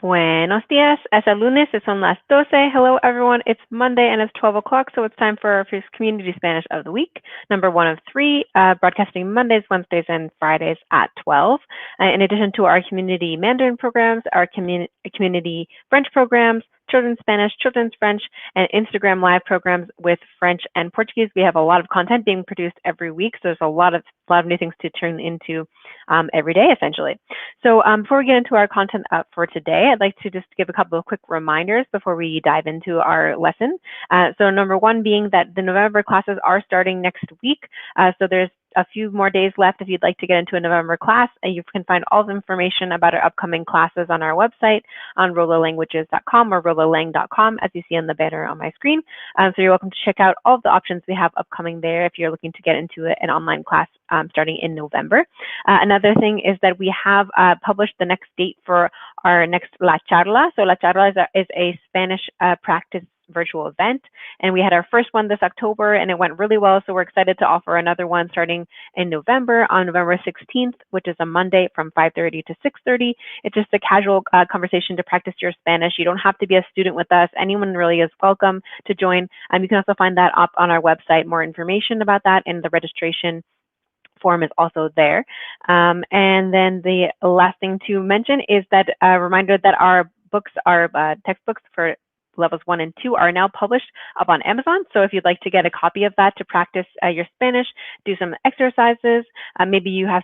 Buenos días. Es el lunes. Son las 12. Hello, everyone. It's Monday and it's 12 o'clock, so it's time for our first Community Spanish of the week, number 1 of 3, broadcasting Mondays, Wednesdays, and Fridays at 12. In addition to our community Mandarin programs, our community French programs, children's Spanish, children's French, and Instagram live programs with French and Portuguese. We have a lot of content being produced every week, so there's a lot of new things to turn into every day, essentially. So before we get into our content for today, I'd like to just give a couple of quick reminders before we dive into our lesson. So number one being that the November classes are starting next week. So there's a few more days left if you'd like to get into a November class, and you can find all the information about our upcoming classes on our website on rolalanguages.com or rolalang.com, as you see on the banner on my screen. So you're welcome to check out all of the options we have upcoming there if you're looking to get into an online class starting in November. Another thing is that we have published the next date for our next La Charla. So La Charla is a Spanish practice virtual event, and we had our first one this October and it went really well, so we're excited to offer another one starting in November, on November 16th, which is a Monday from 5:30 to 6:30. It's just a casual conversation to practice your Spanish. You don't have to be a student with us. Anyone really is welcome to join. You can also find that up on our website, more information about that, and the registration form is also there. And then the last thing to mention is that a reminder that our books, our textbooks for levels 1 and 2 are now published up on Amazon. So if you'd like to get a copy of that to practice your Spanish, do some exercises, maybe you have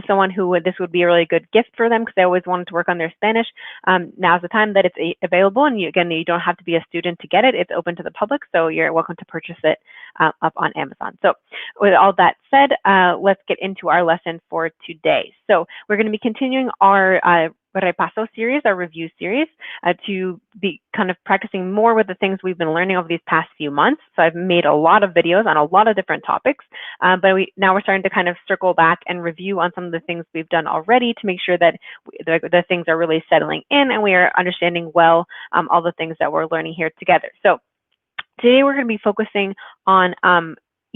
someone who this would be a really good gift for them because they always wanted to work on their Spanish. Now's the time that it's available, and you don't have to be a student to get it. It's open to the public, so you're welcome to purchase it up on Amazon. So with all that said, let's get into our lesson for today. So we're going to be continuing our Repaso series, our review series, to be kind of practicing more with the things we've been learning over these past few months. So I've made a lot of videos on a lot of different topics, but now we're starting to kind of circle back and review on some of the things we've done already to make sure that the things are really settling in and we are understanding well all the things that we're learning here together. So today we're going to be focusing on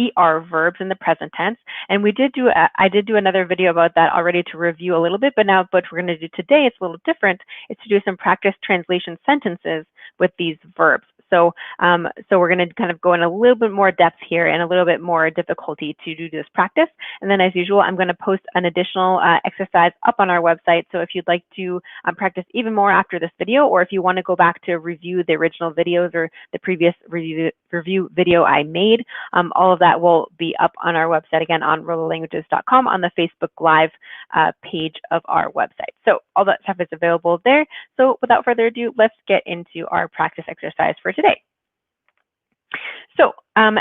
ER verbs in the present tense, and I did do another video about that already to review a little bit, but what we're going to do today, it's a little different. It's to do some practice translation sentences with these verbs. So we're going to kind of go in a little bit more depth here and a little bit more difficulty to do this practice. And then as usual, I'm going to post an additional exercise up on our website. So if you'd like to practice even more after this video, or if you want to go back to review the original videos or the previous review video I made, all of that will be up on our website again on rolalanguages.com on the Facebook Live page of our website. So all that stuff is available there. So without further ado, let's get into our practice exercise for today. So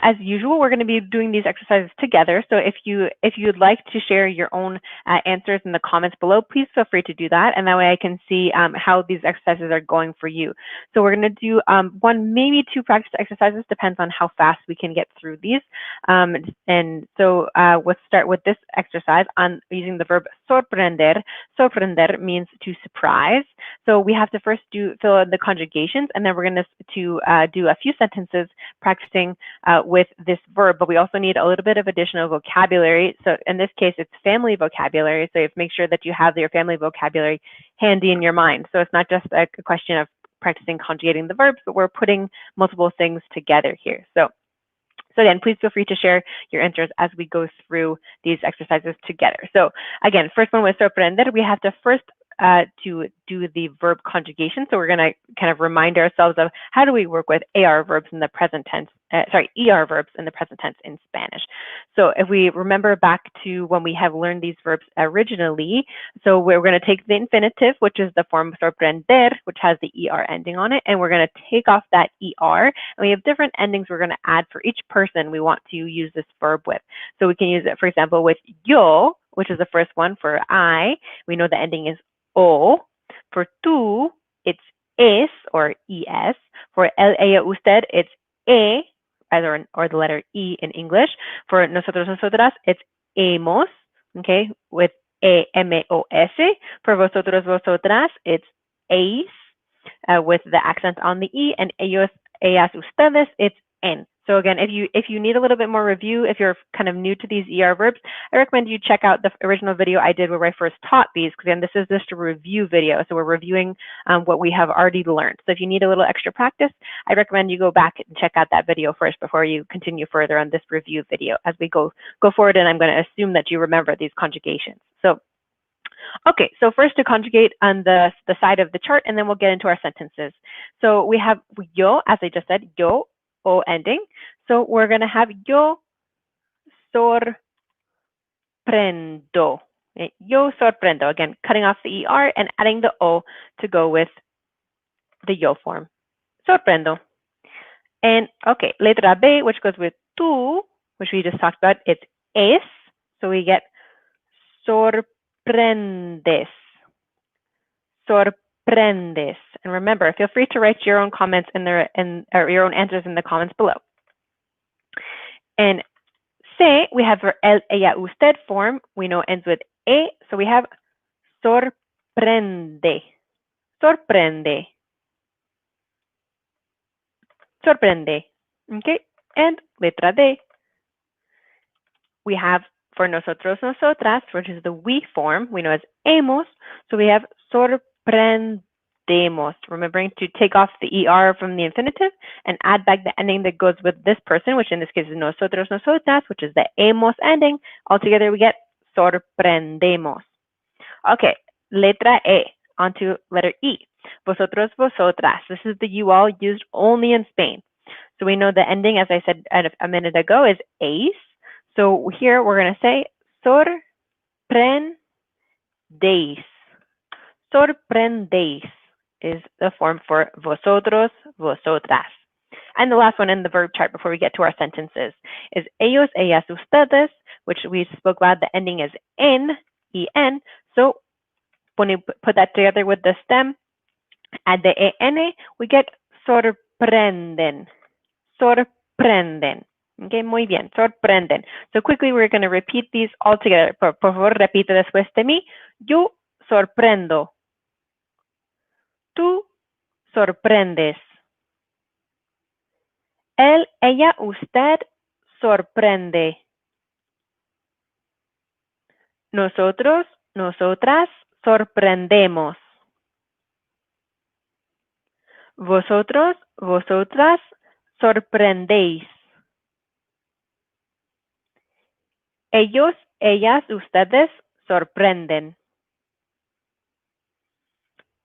as usual, we're going to be doing these exercises together. So if you'd like to share your own answers in the comments below, please feel free to do that. And that way I can see how these exercises are going for you. So we're going to do one, maybe two practice exercises, depends on how fast we can get through these. And so let's start with this exercise on using the verb sorprender. Sorprender means to surprise. So we have to first fill in the conjugations, and then we're going to do a few sentences practicing with this verb, but we also need a little bit of additional vocabulary. So in this case, it's family vocabulary. So you have to make sure that you have your family vocabulary handy in your mind. So it's not just a question of practicing conjugating the verbs, but we're putting multiple things together here. So again, please feel free to share your answers as we go through these exercises together. So again, first one was sorprender. We have to first to do the verb conjugation. So we're going to kind of remind ourselves of how do we work with AR verbs in the present tense, ER verbs in the present tense in Spanish. So if we remember back to when we have learned these verbs originally, so we're going to take the infinitive, which is the form sorprender, which has the ER ending on it, and we're going to take off that ER, and we have different endings we're going to add for each person we want to use this verb with. So we can use it, for example, with yo, which is the first one for I. We know the ending is O. For tú, it's es or es. For él, ella, usted, it's e, or the letter E in English. For nosotros, nosotras, it's hemos, okay, with E-M-O-S. For vosotros, vosotras, it's eis, with the accent on the E, and ellos, ellas, ustedes, it's en. So again, if you need a little bit more review, if you're kind of new to these ER verbs, I recommend you check out the original video I did where I first taught these, because again, this is just a review video. So we're reviewing what we have already learned. So if you need a little extra practice, I recommend you go back and check out that video first before you continue further on this review video as we go forward. And I'm going to assume that you remember these conjugations. So okay, so first to conjugate on the side of the chart, and then we'll get into our sentences. So we have yo, as I just said, yo, o ending. So we're going to have yo sorprendo. Okay, yo sorprendo. Again, cutting off the ER and adding the O to go with the yo form. Sorprendo. And okay, letra B, which goes with tú, which we just talked about, it's es. So we get sorprendes. Sorprendes. And remember, feel free to write your own comments or your own answers in the comments below. And C, we have our el, ella, usted form. We know ends with E, so we have sorprende. Sorprende. Sorprende. Okay, and letra D, we have for nosotros, nosotras, which is the we form, we know as hemos, so we have sorprendemos. Remembering to take off the ER from the infinitive and add back the ending that goes with this person, which in this case is nosotros, nosotras, which is the hemos ending. Altogether, we get sorprendemos. Okay, letra E, onto letter E. Vosotros, vosotras. This is the you all used only in Spain. So we know the ending, as I said a minute ago, is eis. So here we're going to say sorprendéis. Sorprendéis is the form for vosotros, vosotras. And the last one in the verb chart before we get to our sentences is ellos, ellas, ustedes, which we spoke about. The ending is en, en. So when you put that together with the stem, add the en, we get sorprenden. Sorprenden. Okay, muy bien, sorprenden. So quickly, we're going to repeat these all together. Por favor, repite después de mí. Yo sorprendo. Tú sorprendes. Él, ella, usted sorprende. Nosotros, nosotras sorprendemos. Vosotros, vosotras sorprendéis. Ellos, ellas, ustedes sorprenden.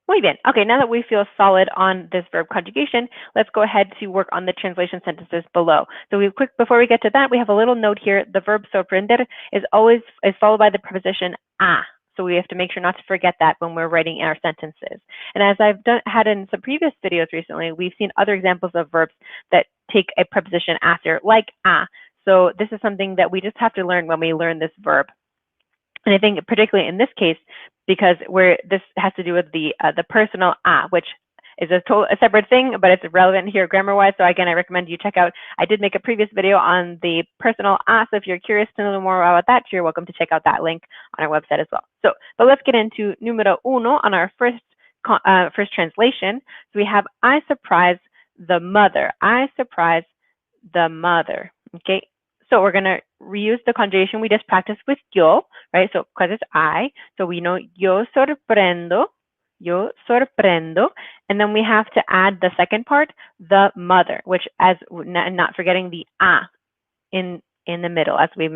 Muy bien. Okay, now that we feel solid on this verb conjugation, let's go ahead to work on the translation sentences below. So before we get to that, we have a little note here. The verb sorprender is followed by the preposition a. So we have to make sure not to forget that when we're writing our sentences. And as I've had in some previous videos recently, we've seen other examples of verbs that take a preposition after, like a. So this is something that we just have to learn when we learn this verb. And I think particularly in this case, because this has to do with the personal a, which is a separate thing, but it's relevant here grammar-wise. So again, I recommend you check out, I did make a previous video on the personal a, so if you're curious to know more about that, you're welcome to check out that link on our website as well. So, but let's get into numero uno on our first translation. So we have, I surprise the mother. I surprise the mother. Okay. So we're going to reuse the conjugation we just practiced with yo, right? So because it's I, so we know yo sorprendo, and then we have to add the second part, the mother, which as not forgetting the a in the middle, as we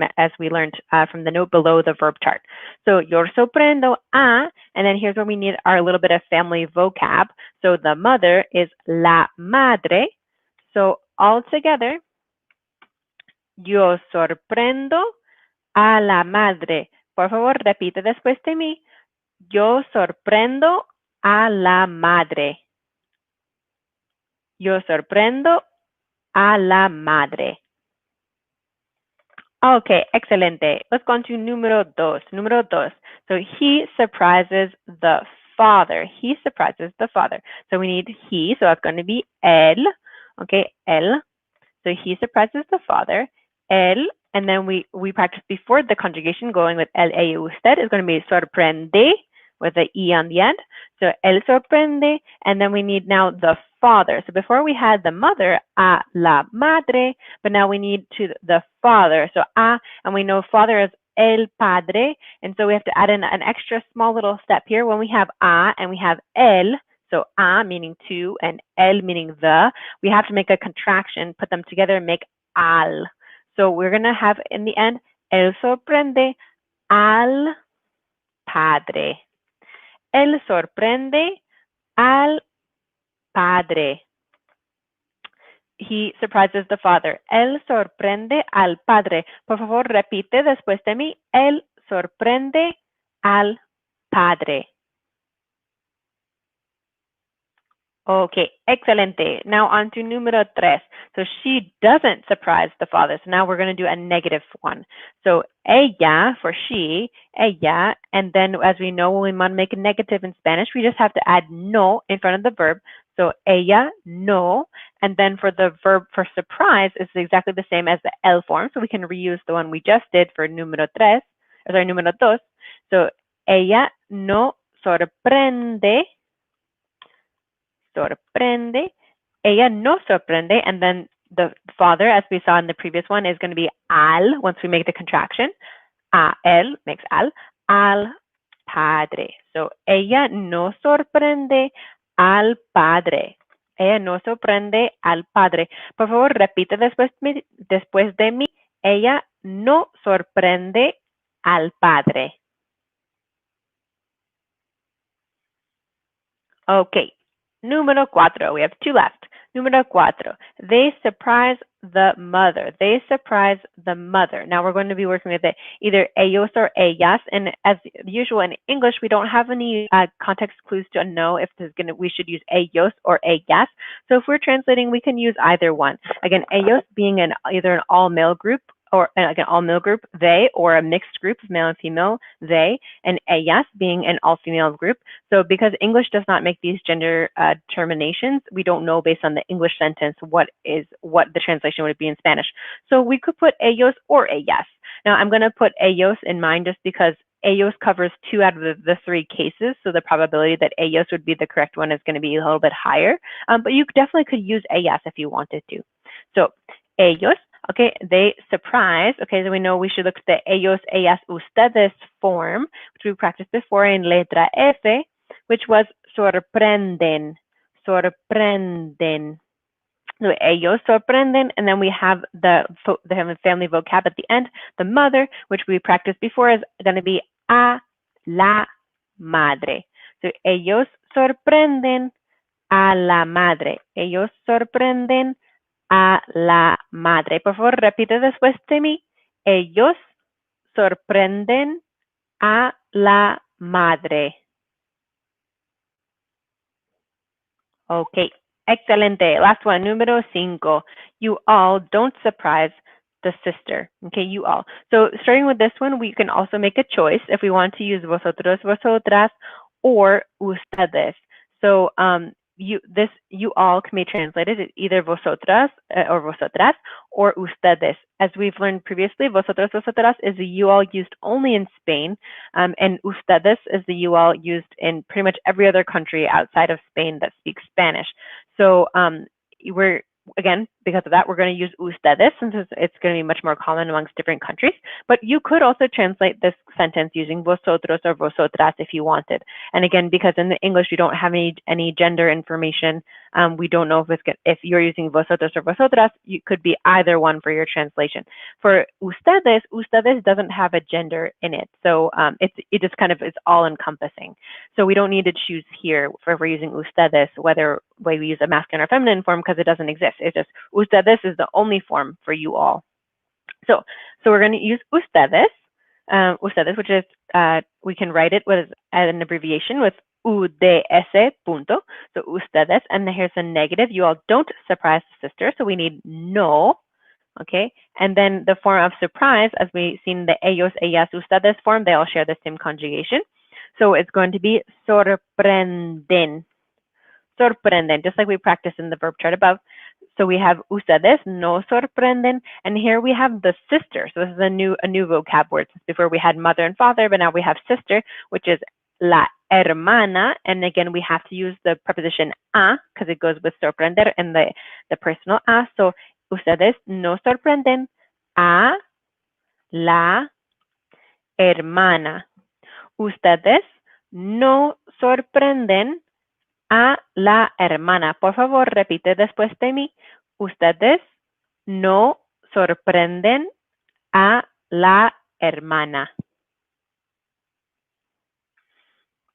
learned from the note below the verb chart. So yo sorprendo a, and then here's where we need our little bit of family vocab. So the mother is la madre. So all together, yo sorprendo a la madre. Por favor, repite después de mí. Yo sorprendo a la madre. Yo sorprendo a la madre. Okay, excelente. Let's go on to número dos. Número dos. So he surprises the father. He surprises the father. So we need he, so it's going to be él. Okay, él. So he surprises the father. Él, and then we practiced before the conjugation going with el, ella, usted is going to be sorprende, with the E on the end. So él sorprende, and then we need now the father. So before we had the mother, a la madre, but now we need to the father. So a, and we know father is el padre, and so we have to add in an extra small little step here. When we have a and we have el, so a meaning to and el meaning the, we have to make a contraction, put them together and make al. So we're going to have in the end, él sorprende al padre. Él sorprende al padre. He surprises the father. Él sorprende al padre. Por favor, repite después de mí. Él sorprende al padre. Okay, excelente. Now on to número tres. So she doesn't surprise the father. So now we're going to do a negative one. So ella for she, ella, and then as we know when we want to make a negative in Spanish, we just have to add no in front of the verb. So ella no, and then for the verb for surprise, it's exactly the same as the el form. So we can reuse the one we just did for número tres, or sorry, número dos. So ella no sorprende. Sorprende. Ella no sorprende. And then the father, as we saw in the previous one, is going to be al once we make the contraction. A él makes al padre. So ella no sorprende al padre. Ella no sorprende al padre. Por favor, repite después de mí. Ella no sorprende al padre. Okay. Número cuatro. We have two left. Número cuatro. They surprise the mother. They surprise the mother. Now we're going to be working with it either ellos or ellas. And as usual in English, we don't have any context clues to know if we should use ellos or ellas. So if we're translating, we can use either one. Again, ellos being either an all-male group or like an all-male group, they, or a mixed group of male and female, they, and ellas being an all-female group. So because English does not make these gender terminations, we don't know based on the English sentence what the translation would be in Spanish. So we could put ellos or ellas. Now I'm going to put ellos in mind just because ellos covers 2 out of the 3 cases, so the probability that ellos would be the correct one is going to be a little bit higher. But you definitely could use ellas if you wanted to. So ellos. Okay, they surprise. Okay, so we know we should look at the ellos, ellas, ustedes form, which we practiced before in letra F, which was sorprenden. Sorprenden. So ellos sorprenden, and then we have the family vocab at the end. The mother, which we practiced before, is going to be a la madre. So ellos sorprenden a la madre. Ellos sorprenden a la madre. Por favor, repite después de mí. Ellos sorprenden a la madre. Okay, excelente. Last one, número 5. You all don't surprise the sister. Okay, you all. So starting with this one, we can also make a choice if we want to use vosotros, vosotras, or ustedes. So you all can be translated as either vosotras or vosotras or ustedes. As we've learned previously, vosotros, vosotras is the you all used only in Spain, and ustedes is the you all used in pretty much every other country outside of Spain that speaks Spanish. So we're again, because of that, we're going to use ustedes since it's going to be much more common amongst different countries. But you could also translate this sentence using vosotros or vosotras if you wanted. And again, because in the English you don't have any gender information, we don't know if you're using vosotros or vosotras, you could be either one for your translation. For ustedes, ustedes doesn't have a gender in it, so it just kind of is all encompassing. So we don't need to choose here if we're using ustedes whether we use a masculine or feminine form because it doesn't exist. It's just ustedes is the only form for you all. So we're going to use ustedes, which is we can write it with an abbreviation with UDS punto. So ustedes, and here's a negative. You all don't surprise the sister, so we need no. Okay, and then the form of surprise, as we've seen the ellos, ellas, ustedes form, they all share the same conjugation. So it's going to be sorprenden. Sorprenden, just like we practiced in the verb chart above. So we have ustedes no sorprenden, and here we have the sister. So this is a new vocab word. Before we had mother and father, but now we have sister, which is la hermana, and again, we have to use the preposition a because it goes with sorprender and the personal a. So, ustedes no sorprenden a la hermana. Ustedes no sorprenden a la hermana. Por favor, repite después de mí. Ustedes no sorprenden a la hermana.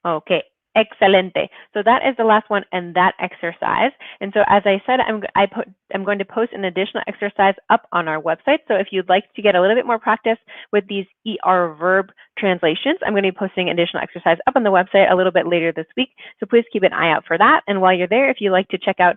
Okay, excelente. So that is the last one in that exercise. And so as I said, I'm going to post an additional exercise up on our website. So if you'd like to get a little bit more practice with these ER verb translations, I'm going to be posting additional exercise up on the website a little bit later this week. So please keep an eye out for that. And while you're there, if you'd like to check out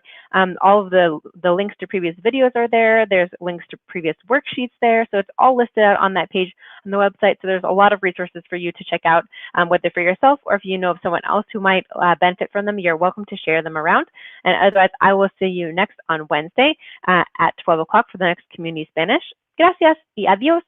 all of the links to previous videos are there. There's links to previous worksheets there. So it's all listed out on that page on the website. So there's a lot of resources for you to check out, whether for yourself or if you know of someone else who might benefit from them, you're welcome to share them around. And otherwise, I will see you next on Wednesday at 12 o'clock for the next Community Spanish. Gracias y adiós.